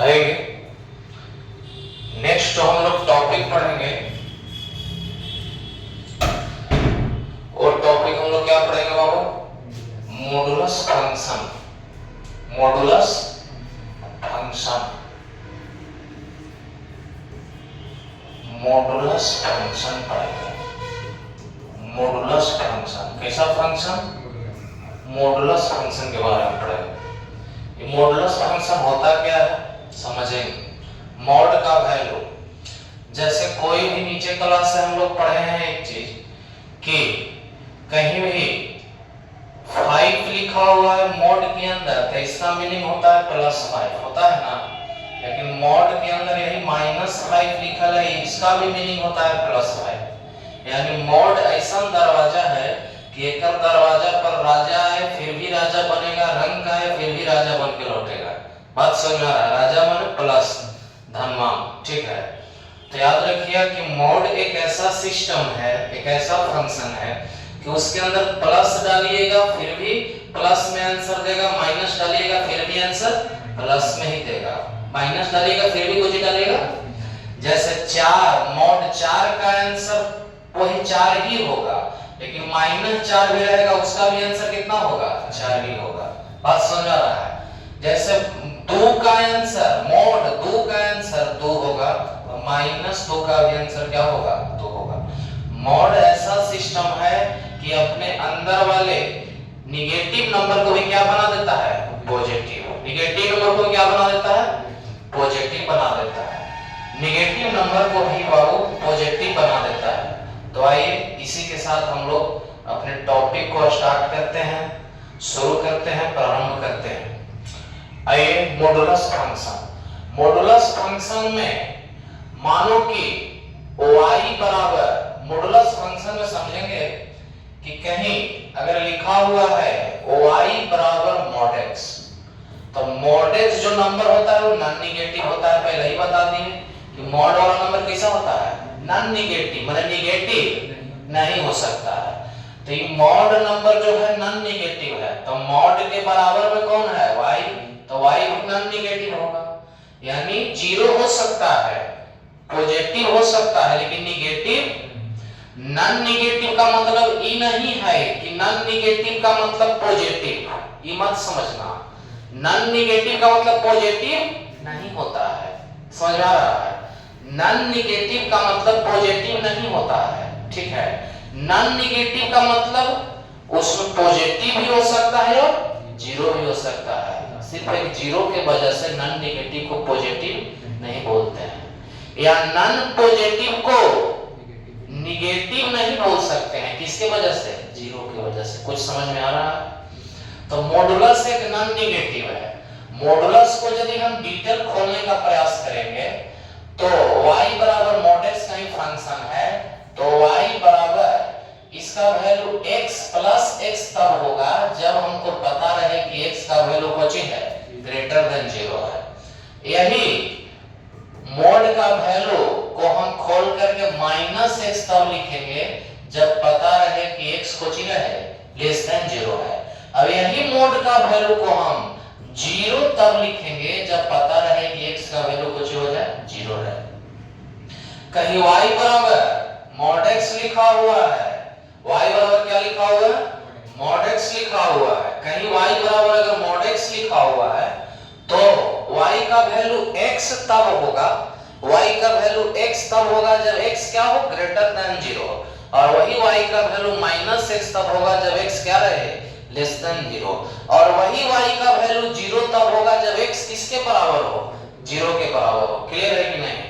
आएंगे। नेक्स्ट जो हम लोग टॉपिक पढ़ेंगे और टॉपिक हम लोग क्या पढ़ेंगे बाबू? Modulus function. Modulus function, modulus function पढ़ेंगे। मॉडुलस फंक्शन कैसा फंक्शन? मॉडुलस फंक्शन के बारे में पढ़ेंगे। ये मॉडुलस फंक्शन होता क्या है समझेंगे। मॉड का वैल्यू, जैसे कोई भी नीचे क्लास से हम लोग पढ़े हैं एक चीज कि कहीं भी 5 लिखा हुआ है मॉड के अंदर तो इसका मीनिंग होता है +5 होता है ना, लेकिन मॉड के अंदर यही -5 लिखा है इसका भी मीनिंग होता है +5। यानी मॉड ऐसा दरवाजा है कि एक दरवाजा पर राजा है फिर भी राजा बनेगा, रंग का है फिर भी राजा बन के लौटेगा। बात समझ आ रहा है? राजा माने प्लस धनवान, ठीक है। तो याद रखिए कि मॉड एक ऐसा सिस्टम है, एक ऐसा फंक्शन है कि उसके अंदर प्लस डालिएगा फिर भी प्लस में आंसर देगा, माइनस डालिएगा फिर भी आंसर प्लस में ही देगा, माइनस डालिएगा फिर भी कुछ डालिएगा। जैसे 4 मॉड 4 का आंसर वही 4 ही होगा, लेकिन -4 भी रहेगा उसका भी आंसर कितना होगा? 4 ही होगा। बात समझ आ रहा है? जैसे 2 का आंसर मॉड 2 का आंसर 2 होगा, -2 का भी आंसर क्या होगा? 2 होगा। मॉड ऐसा सिस्टम है कि अपने अंदर वाले निगेटिव नंबर को भी क्या बना देता है? पॉजिटिव। निगेटिव नंबर को क्या बना देता है? पॉजिटिव बना देता है। निगेटिव नंबर को भी बाबू पॉजिटिव बना देता है। तो आइए इसी के साथ हम लोग अपने टॉपिक को स्टार्ट करते हैं, शुरू करते हैं, प्रारंभ करते हैं। आइए मॉडुलस फंक्शन। मॉडुलस फंक्शन में मानो कि y बराबर, मॉडुलस फंक्शन में समझेंगे कि कहीं अगर लिखा हुआ है y बराबर mod x, तो mod x जो नंबर होता है वो नॉन निगेटिव होता है। पहले ही बता दिए कि मॉड वाला नंबर कैसा होता है? नॉन निगेटिव, मतलब निगेटिव नहीं हो सकता है। तो ये मॉड नंबर जो है नॉन निगेटिव है, तो मॉड के बराबर में कौन है? y, तो y नॉन निगेटिव होगा। यानी 0 हो सकता है, पॉजिटिव हो सकता है, लेकिन निगेटिव। नॉन निगेटिव का मतलब ये नहीं है कि नॉन निगेटिव का मतलब पॉजिटिव, ये मत समझना। नॉन निगेटिव का मतलब पॉजिटिव नहीं होता है, समझ आ रहा है? नॉन निगेटिव का मतलब पॉजिटिव नहीं होता है, ठीक है। नॉन निगेटिव का मतलब उसमें पॉजिटिव भी हो सकता है और 0 भी हो सकता है। सिर्फ एक 0 के वजह से नॉन निगेटिव को पॉजिटिव नहीं बोलते हैं, या नॉन पॉजिटिव को निगेटिव नहीं बोल सकते हैं। किसके वजह से? 0 की वजह से। कुछ समझ में आ रहा है? तो मॉडुलस एक नॉन निगेटिव है। मॉडुलस को यदि हम डिटेल खोलने का प्रयास करेंगे तो y बराबर mod x का ही फंक्शन है, तो y बराबर इसका वैल्यू x प्लस x तब होगा जब हमको पता रहे कि x का वैल्यू कुछ है ग्रेटर देन 0 है। यही मॉड का वैल्यू को हम खोल करके -x तब लिखेंगे जब पता रहे कि x कुछ है लेस देन 0 है। अब यही मॉड का वैल्यू को हम 0 तब लिखेंगे जब पता रहे कि x का वैल्यू कुछ हो जाए 0 है। कहीं y बराबर mod x लिखा हुआ है, y बराबर क्या लिखा हुआ है? mod x लिखा हुआ है। कहीं y बराबर अगर mod x लिखा हुआ है तो y का वैल्यू x तब होगा, y का वैल्यू x तब होगा जब x क्या हो? ग्रेटर देन 0, और वही y का वैल्यू -x तब होगा जब x क्या रहे? लेस देन 0, और वही y का वैल्यू 0 तब होगा जब x किसके बराबर हो? 0 के बराबर हो। क्लियर है कि नहीं?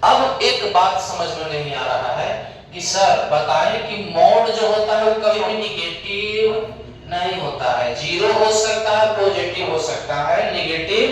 अब एक बात समझ में नहीं आ रहा है कि सर बताएं कि मॉड जो होता है वो कभी भी निगेटिव नहीं होता है। 0 हो सकता है, पॉजिटिव हो सकता है, निगेटिव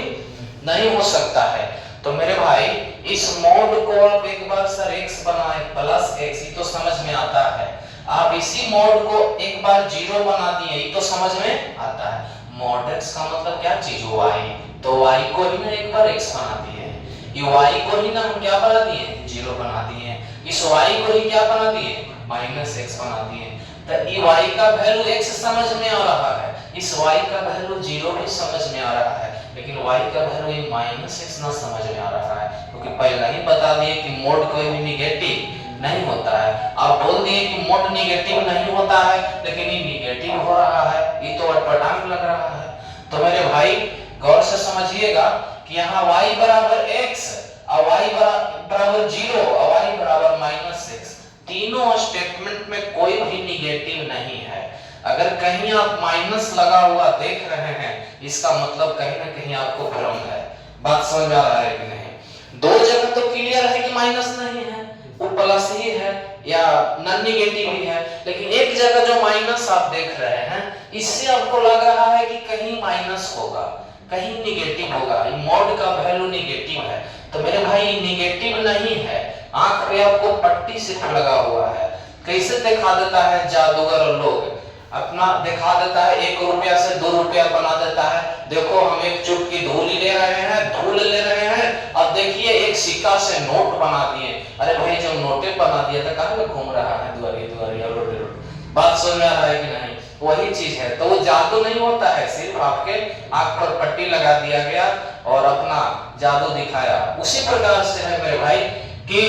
नहीं हो सकता है। तो मेरे भाई इस मॉड को आप एक बार सर x बनाए +x, ये तो समझ में आता है। आप इसी मॉड को एक बार 0 बना दिए, ये तो समझ में आता है। मॉड x का मतलब क्या चीज? y, तो y को ही ना एक बार x बना दिए, ये y को ही ना हम क्या बना दिए? 0 बना दिए। इस y को ही क्या बना दिए? -x बना दिए। तो ये y का वैल्यू x समझ में आ रहा है, इस y का वैल्यू 0 भी समझ में आ रहा है। लेकिन y का वैल्यू -x ना समझ में आ रहा है, क्योंकि पहले ही बता दिए कि मोड कोई भी निगेटिव नहीं होता है। आप बोल दिए कि मोड निगेटिव नहीं होता है, लेकिन ये निगेटिव हो रहा है, ये तो अटपटांग लग रहा है। तो मेरे भाई गौर से समझिएगा कि यहाँ y बराबर x और y बराबर 0 और y बराबर -x, तीनों स्टेटमेंट में कोई भी निगेटिव नहीं है। अगर कहीं आप माइनस लगा हुआ देख रहे हैं, इसका मतलब कहीं ना कहीं आपको भ्रम है। बात समझ में आ रहा है कि नहीं? दो जगह तो क्लियर है कि माइनस नहीं है, वो प्लस ही है या नॉन निगेटिव ही है, लेकिन एक जगह जो माइनस आप देख रहे हैं, इससे आपको लग रहा है कि कहीं माइनस होगा, कहीं निगेटिव होगा, मोड का वैल्यू निगेटिव है। तो मेरे भाई निगेटिव नहीं है, आंख पे आपको पट्टी से लगा हुआ है। कैसे दिखा देता है जादूगर लोग, अपना दिखा देता है 1 रुपया से 2 रुपया बना देता है। देखो हम एक चुटकी धूल ले रहे हैं, धूल ले रहे हैं, अब देखिए एक सिक्का से नोट बना दिए। अरे भाई जब नोटे बना दिया तो कहां में घूम रहा है, दुआरी दुआरी रोड रोड। बात समझ में आ रहा है कि नहीं? वही चीज है। तो वो जादू नहीं होता है, सिर्फ आपके आंख पर पट्टी लगा दिया गया और अपना जादू दिखाया। उसी प्रकार से है मेरे भाई कि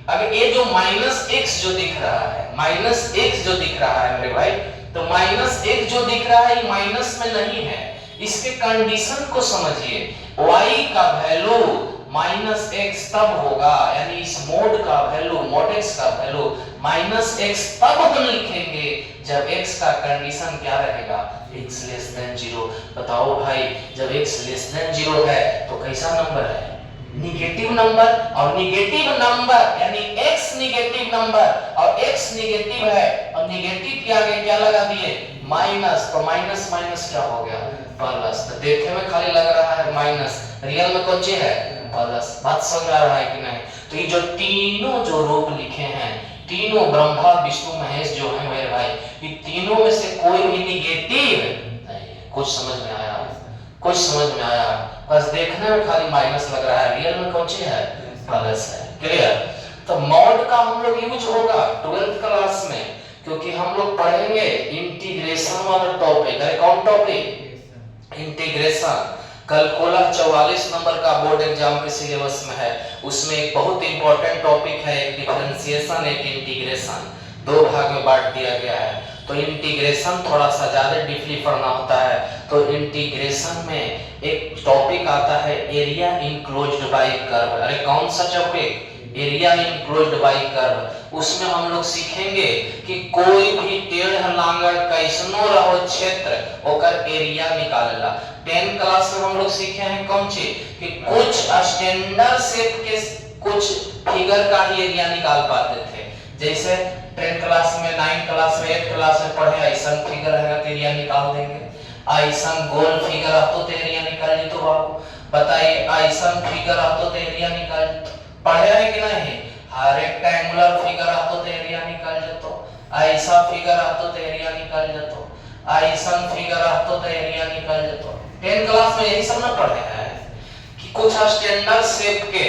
अगर ये जो -x जो दिख रहा है, -x जो दिख रहा है मेरे भाई, तो -x जो दिख रहा है माइनस में नहीं है। इसके कंडीशन को समझिए, y का वैल्यू -x तब होगा, यानी इस मोड का वैल्यू, मोड x का वैल्यू -x तब हम लिखेंगे जब x का कंडीशन क्या रहेगा, x लेस देन 0। बताओ भाई जब x लेस देन 0 है तो कैसा नंबर है? Negative number. और निगेटिव नंबर यानी x निगेटिव नंबर और x निगेटिव है, और निगेटिव के आगे क्या लगा दिए? माइनस। तो माइनस माइनस क्या हो गया? प्लस। तो देखने में खाली लग रहा है माइनस, रियल में कौन सी है? प्लस। बात समझ आ रहा है कि नहीं? तो ये जो तीनों जो रूप लिखे हैं, तीनों ब्रह्मा विष्णु महेश जो है मेरे भाई, ये तीनों में से कोई भी निगेटिव नहीं है। कुछ समझ में आया? कुछ समझ में आया? बस देखने में खाली माइनस लग रहा है, रियल में कौन सी है? प्लस है। क्लियर? तो मॉड का हम लोग यूज होगा 12th क्लास में, क्योंकि हम लोग पढ़ेंगे इंटीग्रेशन वाला टॉपिक। अरे कौन टॉपिक? इंटीग्रेशन। कैलकुलस 44 नंबर का बोर्ड एग्जाम के सिलेबस में है। उसमें एक बहुत इंपॉर्टेंट टॉपिक है, एक डिफरेंशिएशन, एक इंटीग्रेशन। दो भाग में बांट दिया गया है। तो इंटीग्रेशन थोड़ा सा ज्यादा डीपली पढ़ना होता है। तो इंटीग्रेशन में एक टॉपिक आता है एरिया इनक्लोज्ड बाय कर्व। अरे कौन सा topic? Area enclosed bye curve. उसमें हम लोग सीखेंगे कि कोई भी टेढ़ लांगड़ कैसनो रहो क्षेत्र ओकर एरिया निकालेला। 10 क्लास में हम लोग सीखे हैं कौन चीज कि कुछ स्टैंडर्ड शेप के कुछ फिगर का ही एरिया निकाल पाते थे। जैसे 10 क्लास में, 9 क्लास में, 8 क्लास में पढ़े ऐसा फिगर रहेगा तो एरिया निकाल देंगे। ऐसा गोल फिगर आतो तो एरिया निकाल ली। तो बाबू बताइए ऐसा फिगर आतो तो एरिया निकाल पढ़े है कि नहीं? हर रेक्टेंगुलर फिगर आतो तो एरिया निकाल जतो, ऐसा फिगर आतो तो एरिया निकाल जतो, ऐसा फिगर आतो तो एरिया निकाल जतो। 10 क्लास में यही सब ना पढ़े हैं कि कुछ स्टैंडर्ड शेप के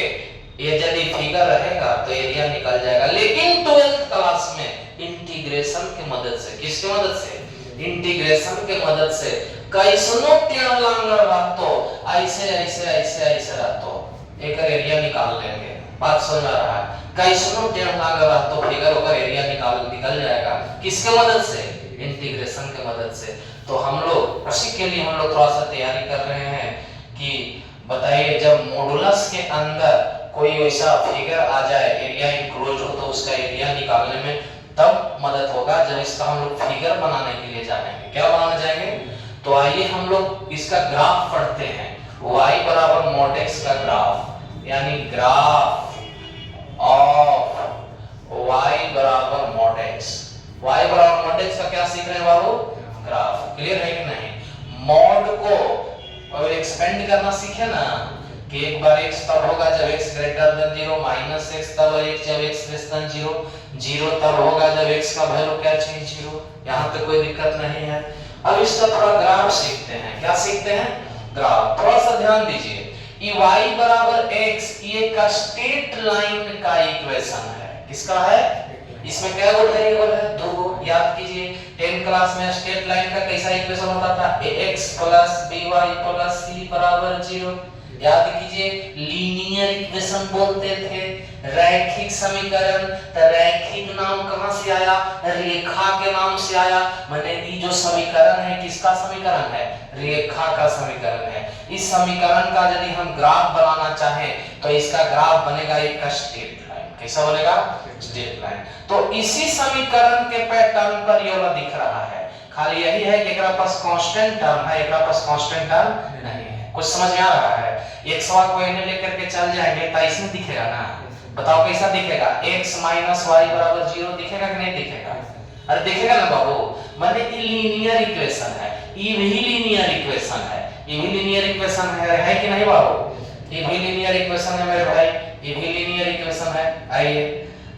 ये यदि फिगर रहेगा तो एरिया निकल जाएगा। लेकिन 12th क्लास में इंटीग्रेशन की मदद से, किसकी मदद से? इंटीग्रेशन के मदद से कैसनो टेढ़ लांगड़ रहतो ऐसे ऐसे ऐसे ऐसे रहतो एक एरिया निकाल लेंगे। बात समझ आ रहा है? कैसनो टेढ़ लांगड़ रहतो फिगर ओकर एरिया निकल जाएगा। किसके मदद से? इंटीग्रेशन के मदद से। तो हम लोग उसी के लिए हम लोग थोड़ा सा तैयारी कर रहे हैं कि बताइए जब मॉडुलस के अंदर कोई ऐसा फिगर आ जाए, एरिया इनक्लोज हो, तो उसका एरिया निकालने में तब मदद होगा जब इसका हम लोग फिगर बनाने के लिए जाएंगे। क्या बनाने जाएंगे? तो आइए हम लोग इसका ग्राफ पढ़ते हैं। y बराबर mod x का ग्राफ, यानी ग्राफ ऑफ y बराबर mod x। y बराबर mod x का क्या सीख रहे हैं बाबू? ग्राफ। क्लियर है कि नहीं? मॉड को और एक्सपेंड करना सीखे ना कि एक बार x तब होगा जब x greater than 0, minus x तब x जब x लेस देन 0, 0 तब होगा जब x का वैल्यू क्या चाहिए? 0। यहाँ तक कोई दिक्कत नहीं है। अब इसका थोड़ा ग्राफ सीखते हैं। क्या सीखते हैं? ग्राफ। थोड़ा सा ध्यान दीजिए, ये y बराबर x ये का स्ट्रेट लाइन का इक्वेशन है। किसका है? इसमें क्या गो वेरिएबल है? 2 गो। याद कीजिए 10 क्लास में स्ट्रेट लाइन का कैसा इक्वेशन होता था? ax + by + c = 0। याद कीजिए लीनियर इक्वेशन बोलते थे, रैखिक समीकरण। तो रैखिक नाम कहां से आया? रेखा के नाम से आया। माने ये जो समीकरण है किसका समीकरण है? रेखा का समीकरण है। इस समीकरण का यदि हम ग्राफ बनाना चाहें तो इसका ग्राफ बनेगा एक स्ट्रेट लाइन। कैसा बनेगा? Straight line. तो इसी समीकरण के पैटर्न पर ये वाला दिख रहा है। खाली यही है कि एकरा पास कांस्टेंट टर्म है, एकरा पास कांस्टेंट टर्म नहीं है। कुछ समझ में आ रहा है? एक सवाल को इन्हें लेकर के चल जाएंगे तो इसमें दिखेगा ना। बताओ कैसा दिखेगा? x - y = 0 दिखेगा कि नहीं दिखेगा? अरे दिखेगा ना बाबू। माने ये लीनियर इक्वेशन है, ये भी लीनियर इक्वेशन है, ये भी लीनियर इक्वेशन है कि नहीं बाबू? ये भी लीनियर इक्वेशन है मेरे भाई, ये भी लीनियर इक्वेशन है। आइए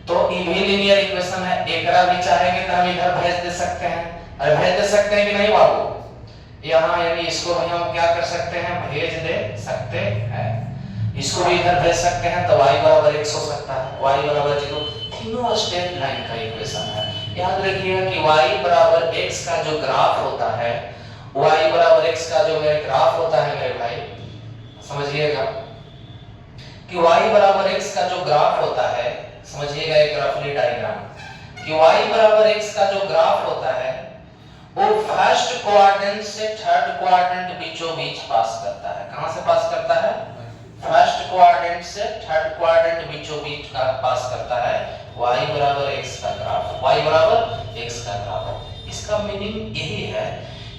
तो ये भी लीनियर इक्वेशन है, एकरा भी चाहेंगे तो हम इधर भेज दे सकते हैं। अरे भेज दे सकते हैं कि नहीं बाबू? यहाँ यानी इसको भी हम क्या कर सकते हैं? भेज दे सकते हैं। इसको भी इधर भेज सकते हैं तो y = x हो सकता है, y = 0। तीनों स्ट्रेट लाइन का इक्वेशन है। याद रखिएगा कि y = x का जो ग्राफ होता है, y = x का जो मेरे ग्राफ होता है मेरे भाई, समझिएगा कि y = x का जो ग्राफ होता है, समझिएगा एक रफली डायग्राम कि y = x का जो ग्राफ होता है वो फर्स्ट क्वाड्रेंट से थर्ड क्वाड्रेंट बीचों बीच पास करता है। कहां से पास करता है? फर्स्ट क्वाड्रेंट से थर्ड क्वाड्रेंट बीचों बीच का पास करता है। y = x का ग्राफ, y = x का ग्राफ। इसका मीनिंग यही है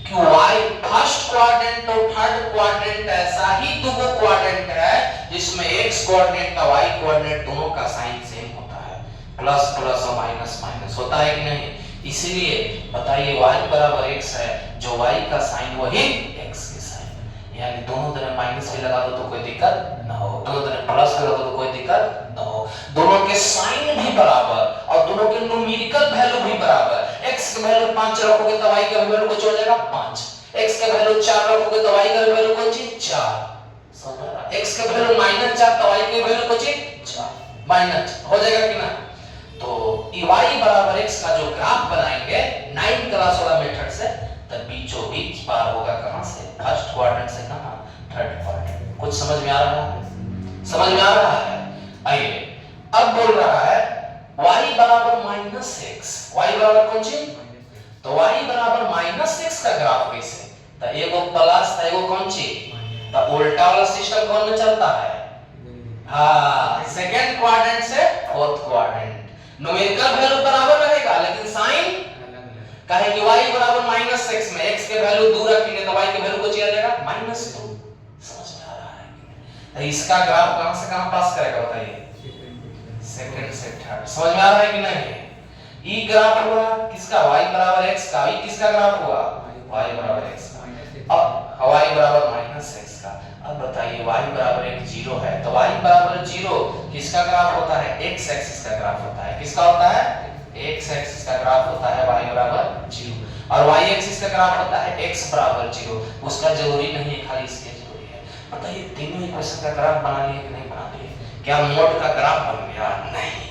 कि y फर्स्ट क्वाड्रेंट और थर्ड क्वाड्रेंट ऐसा ही दो क्वाड्रेंट है जिसमें x कोऑर्डिनेट का y कोऑर्डिनेट दोनों का साइन सेम होता है, प्लस प्लस और माइनस माइनस होता है कि नहीं? इसलिए बताइए y = x है, जो y का साइन वही x के साइन, यानी दोनों तरफ माइनस भी लगा दो तो कोई दिक्कत ना हो, दोनों तरफ प्लस लगा दो तो कोई दिक्कत ना हो। दोनों के साइन भी बराबर और दोनों के न्यूमेरिकल वैल्यू भी बराबर। x का वैल्यू 5 रखोगे तो y का वैल्यू कुछ हो जाएगा 5, x का वैल्यू 4 रखोगे तो y का वैल्यू कौन सी 4, समझ रहा? x का वैल्यू -4 तो y का वैल्यू कुछ 4 माइनस हो जाएगा कि ना? तो y = x का जो ग्राफ बनाएंगे 9 क्लास वाला मेथड से, तब बीचों बीच पार होगा कहां से? फर्स्ट क्वाड्रेंट से कहां? Third quadrant. कुछ समझ में आ रहा है? समझ में आ रहा है? आइए अब बोल रहा है y = -x, y बराबर कौन सी? तो y = -x का ग्राफ कैसे? तो एगो प्लस था एगो कौन सी? तो उल्टा वाला सिस्टम कौन में चलता है? हां, सेकंड क्वाड्रेंट से फोर्थ क्वाड्रेंट। न्यूमेरिकल वैल्यू बराबर रहेगा लेकिन साइन कहे कि y = -x में x के वैल्यू 2 रखेंगे तो y के वैल्यू को चला जाएगा -2। समझ में आ रहा है? तो इसका ग्राफ कहां से कहां पास करेगा बताइए? सेकंड से थर्ड। समझ में आ रहा है कि नहीं? ई ग्राफ हुआ किसका? y = x का। ई किसका ग्राफ हुआ? y = x का। अब y = -x का। अब बताइए y = 0 है तो y = 0 किसका ग्राफ होता है? x एक्सिस का ग्राफ होता है। किसका होता है? x एक्सिस का ग्राफ होता है y = 0 और y एक्सिस का ग्राफ होता है x = 0। उसका जरूरी नहीं है, खाली इसके जरूरी है। बताइए तीनों इक्वेशन का ग्राफ बना लिए कि नहीं बना लिए? क्या मोड का ग्राफ बन गया? नहीं,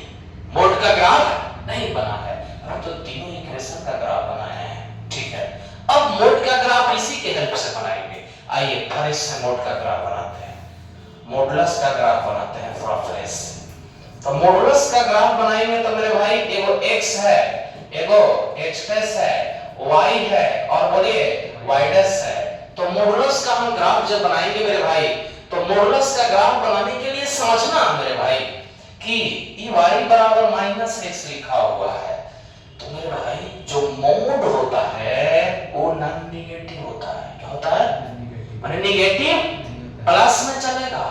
मोड का ग्राफ नहीं बना है, हम तो तीनों इक्वेशन का ग्राफ बनाए हैं। ठीक है, अब मोड का ग्राफ इसी के हेल्प से बनाएंगे। आइए फ्रेश से मोड का ग्राफ बनाते हैं, मॉडुलस का ग्राफ बनाते हैं थोड़ा फ्रेश। तो मॉडुलस का ग्राफ बनाएंगे तो मेरे भाई एगो x है, एगो x' है, y है और बोलिए y' है। तो मॉडुलस का हम ग्राफ जब बनाएंगे मेरे भाई, तो मॉडुलस का ग्राफ बनाने के लिए समझना मेरे भाई कि y = -x लिखा हुआ है। तो मेरे भाई जो मोड होता है वो नॉन नेगेटिव होता है। क्या होता है? माने नेगेटिव प्लस में चलेगा।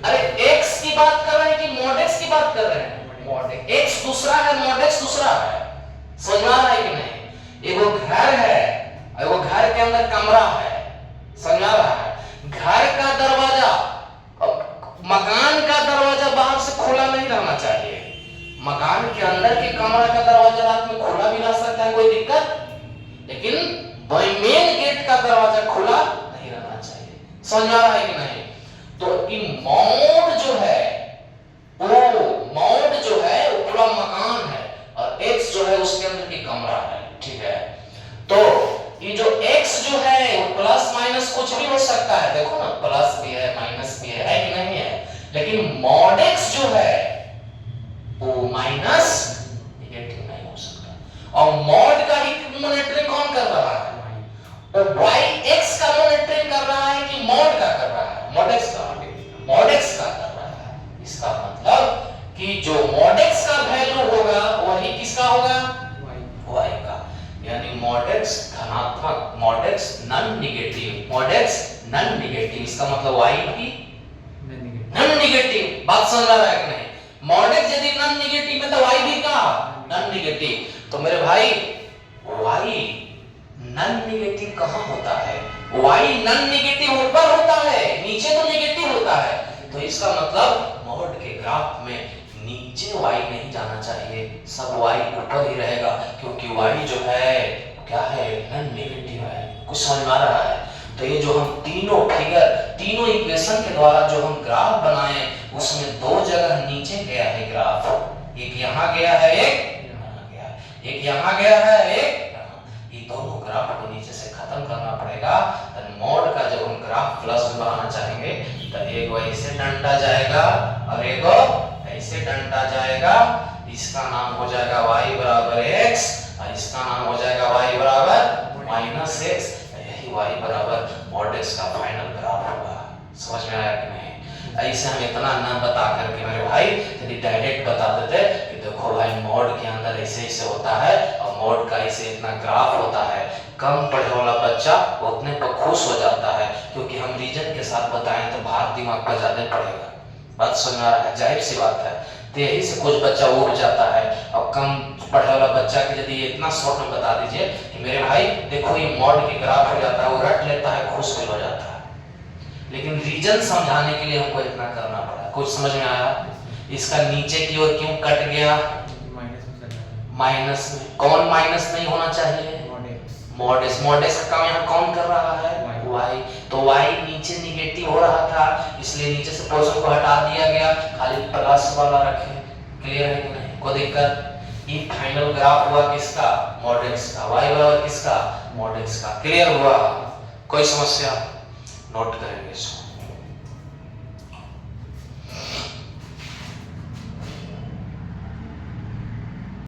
अरे x की बात कर रहे हैं कि mod x की बात कर रहे हैं? mod x दूसरा है, mod x दूसरा है। समझ में आ रहा है कि नहीं? एगो घर है, एगो घर के अंदर कमरा है, समझ आ रहा है? घर का दरवाजा, मकान का दरवाजा बाहर से खुला नहीं रहना चाहिए। मकान के अंदर के कमरा का दरवाजा रात में खुला भी रह सकता है, कोई दिक्कत, लेकिन मेन गेट का दरवाजा खुला नहीं रहना चाहिए। समझ आ रहा है कि नहीं? तो इन मॉड जो है वो पूरा मकान है और कुछ भी हो सकता है, देखो ना प्लस भी है माइनस भी है कि नहीं है, लेकिन मॉड x जो है वो माइनस नेगेटिव नहीं हो सकता। और मॉड का ही मॉनिटरिंग कौन कर रहा है? तो y x का मॉनिटरिंग कर रहा है कि मॉड का कर रहा है? मॉड x का कर रहा है। इसका मतलब कि जो मॉड x का वैल्यू होगा वही किसका होगा? y का। यानी मॉड x धनात्मक, mod x non negative, mod x non negative, इसका मतलब y भी नॉन नेगेटिव। बात समझ आ रहा है कि नहीं? मॉड x यदि नॉन नेगेटिव है तो y भी का नॉन नेगेटिव। तो मेरे भाई y नॉन नेगेटिव कहां होता है? y नॉन नेगेटिव ऊपर होता है, नीचे तो नेगेटिव होता है। तो इसका मतलब मॉड के ग्राफ में नीचे y नहीं जाना चाहिए, सब y ऊपर ही रहेगा, क्योंकि y जो है क्या है? नॉन नेगेटिव है। कुछ समझ में आ रहा है? तो ये जो हम तीनों फिगर, तीनों इक्वेशन के द्वारा जो हम ग्राफ बनाए, उसमें दो जगह नीचे गया है ग्राफ, एक यहाँ गया है, एक यहाँ गया है, एक यहाँ गया है, एक ये दोनों ग्राफ को नीचे से खत्म करना पड़ेगा। तो मॉड का जब हम ग्राफ प्लस में बनाना चाहेंगे तो एक ऐसे डंटा जाएगा और एक ऐसे डंटा जाएगा, इसका नाम हो जाएगा y बराबर x और इसका नाम हो जाएगा y बराबर माइनस x। यही y बराबर मॉड x का फाइनल ग्राफ होगा। समझ में आया कि नहीं? ऐसे हम इतना न बता करके मेरे भाई यदि डायरेक्ट बता देते कि देखो भाई मॉड के अंदर ऐसे ऐसे होता है और मॉड का ऐसे इतना ग्राफ होता है, कम पढ़े वाला बच्चा उतने पर खुश हो जाता है, क्योंकि हम रीजन के साथ बताएं तो भार दिमाग पर ज्यादा पड़ेगा। बात समझ आ रहा है? जाहिर सी बात है। तो यही से कुछ बच्चा उड़ जाता है, और कम पढ़े वाला बच्चा के यदि इतना शॉर्ट में बता दीजिए कि मेरे भाई देखो ये मॉड के ग्राफ हो जाता है, वो रट लेता है, खुश भी हो जाता है। लेकिन रीजन समझाने के लिए हमको इतना करना पड़ा। कुछ समझ में आया? इसका नीचे की ओर क्यों कट गया? माइनस में। कौन माइनस नहीं होना चाहिए? Mod x। मॉड x का काम यहाँ कौन कर रहा है? y। तो y नीचे निगेटिव हो रहा था, इसलिए नीचे से पोर्शन को हटा दिया गया, खाली प्लस वाला रखे। क्लियर है कि नहीं? कोई दिक्कत? ये फाइनल ग्राफ हुआ किसका? मॉड x का। y बराबर किसका? मॉड x का। क्लियर हुआ? कोई समस्या? नोट करेंगे इसको।